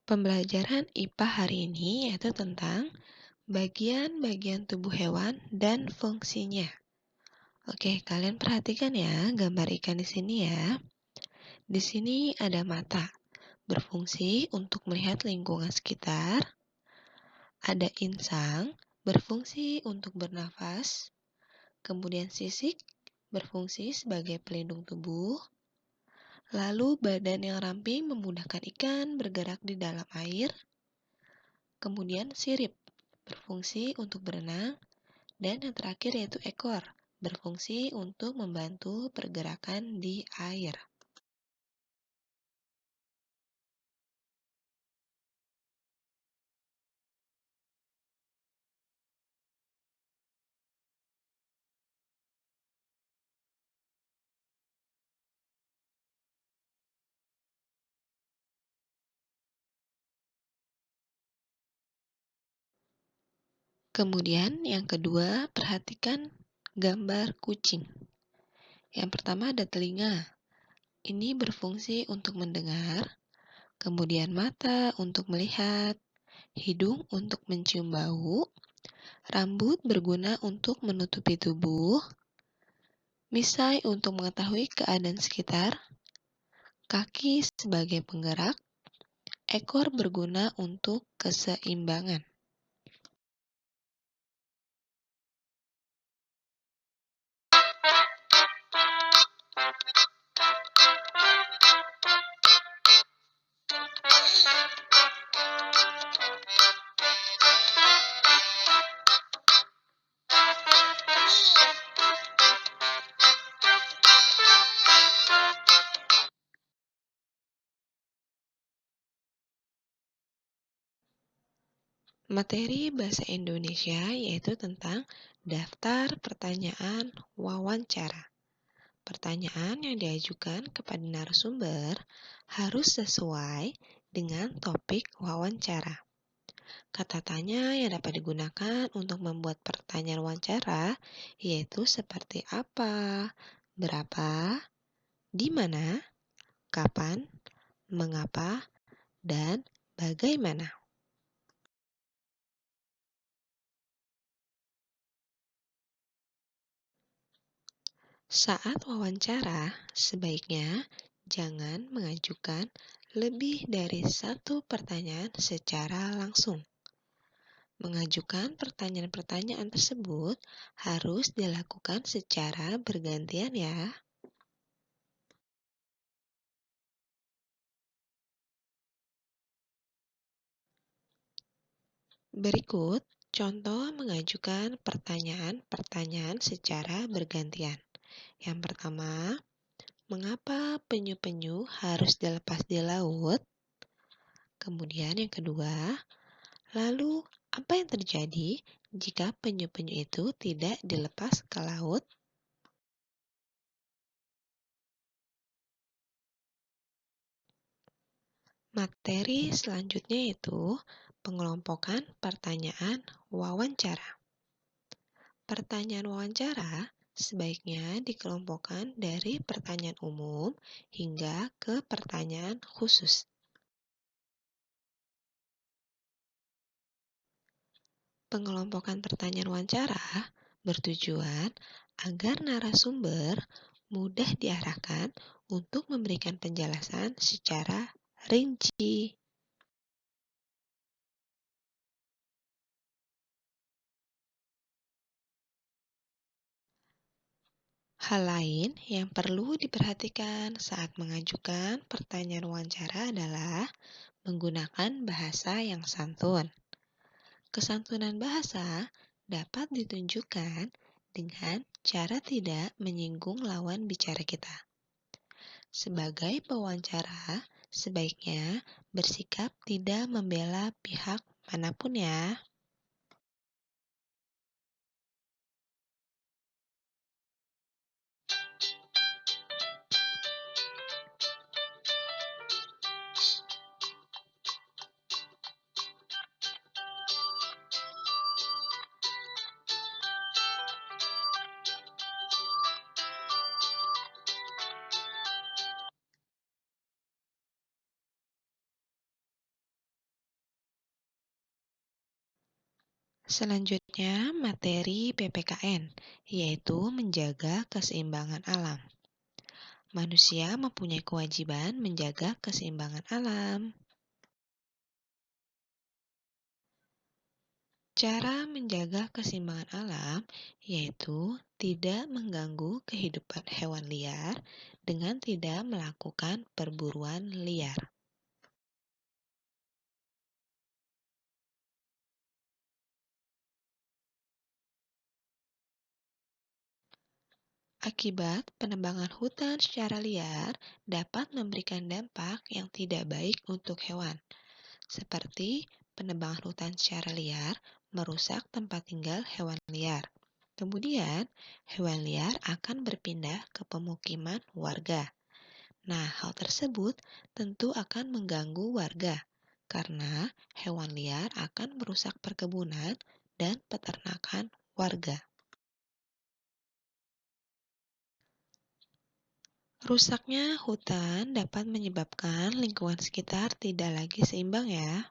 Pembelajaran IPA hari ini yaitu tentang bagian-bagian tubuh hewan dan fungsinya. Oke, kalian perhatikan ya gambar ikan di sini ya. Di sini ada mata, berfungsi untuk melihat lingkungan sekitar. Ada insang, berfungsi untuk bernafas. Kemudian sisik, berfungsi sebagai pelindung tubuh. Lalu badan yang ramping memudahkan ikan bergerak di dalam air. Kemudian sirip, berfungsi untuk berenang, dan yang terakhir yaitu ekor, berfungsi untuk membantu pergerakan di air. Kemudian yang kedua, perhatikan gambar kucing. Yang pertama ada telinga. Ini berfungsi untuk mendengar, kemudian mata untuk melihat, hidung untuk mencium bau, rambut berguna untuk menutupi tubuh, misai untuk mengetahui keadaan sekitar, kaki sebagai penggerak, ekor berguna untuk keseimbangan. Materi bahasa Indonesia yaitu tentang daftar pertanyaan wawancara. Pertanyaan yang diajukan kepada narasumber harus sesuai dengan topik wawancara. Kata tanya yang dapat digunakan untuk membuat pertanyaan wawancara yaitu seperti apa, berapa, di mana, kapan, mengapa, dan bagaimana. Saat wawancara, sebaiknya jangan mengajukan lebih dari satu pertanyaan secara langsung. Mengajukan pertanyaan-pertanyaan tersebut harus dilakukan secara bergantian ya. Berikut contoh mengajukan pertanyaan-pertanyaan secara bergantian. Yang pertama, mengapa penyu-penyu harus dilepas di laut? Kemudian yang kedua, lalu apa yang terjadi jika penyu-penyu itu tidak dilepas ke laut? Materi selanjutnya yaitu pengelompokan pertanyaan wawancara. Pertanyaan wawancara sebaiknya dikelompokkan dari pertanyaan umum hingga ke pertanyaan khusus. Pengelompokan pertanyaan wawancara bertujuan agar narasumber mudah diarahkan untuk memberikan penjelasan secara rinci. Hal lain yang perlu diperhatikan saat mengajukan pertanyaan wawancara adalah menggunakan bahasa yang santun. Kesantunan bahasa dapat ditunjukkan dengan cara tidak menyinggung lawan bicara kita. Sebagai pewawancara, sebaiknya bersikap tidak membela pihak manapun ya. Selanjutnya, materi PPKN, yaitu menjaga keseimbangan alam. Manusia mempunyai kewajiban menjaga keseimbangan alam. Cara menjaga keseimbangan alam yaitu tidak mengganggu kehidupan hewan liar dengan tidak melakukan perburuan liar. Akibat penebangan hutan secara liar dapat memberikan dampak yang tidak baik untuk hewan, seperti penebangan hutan secara liar merusak tempat tinggal hewan liar. Kemudian, hewan liar akan berpindah ke pemukiman warga. Nah, hal tersebut tentu akan mengganggu warga karena hewan liar akan merusak perkebunan dan peternakan warga. Rusaknya hutan dapat menyebabkan lingkungan sekitar tidak lagi seimbang ya.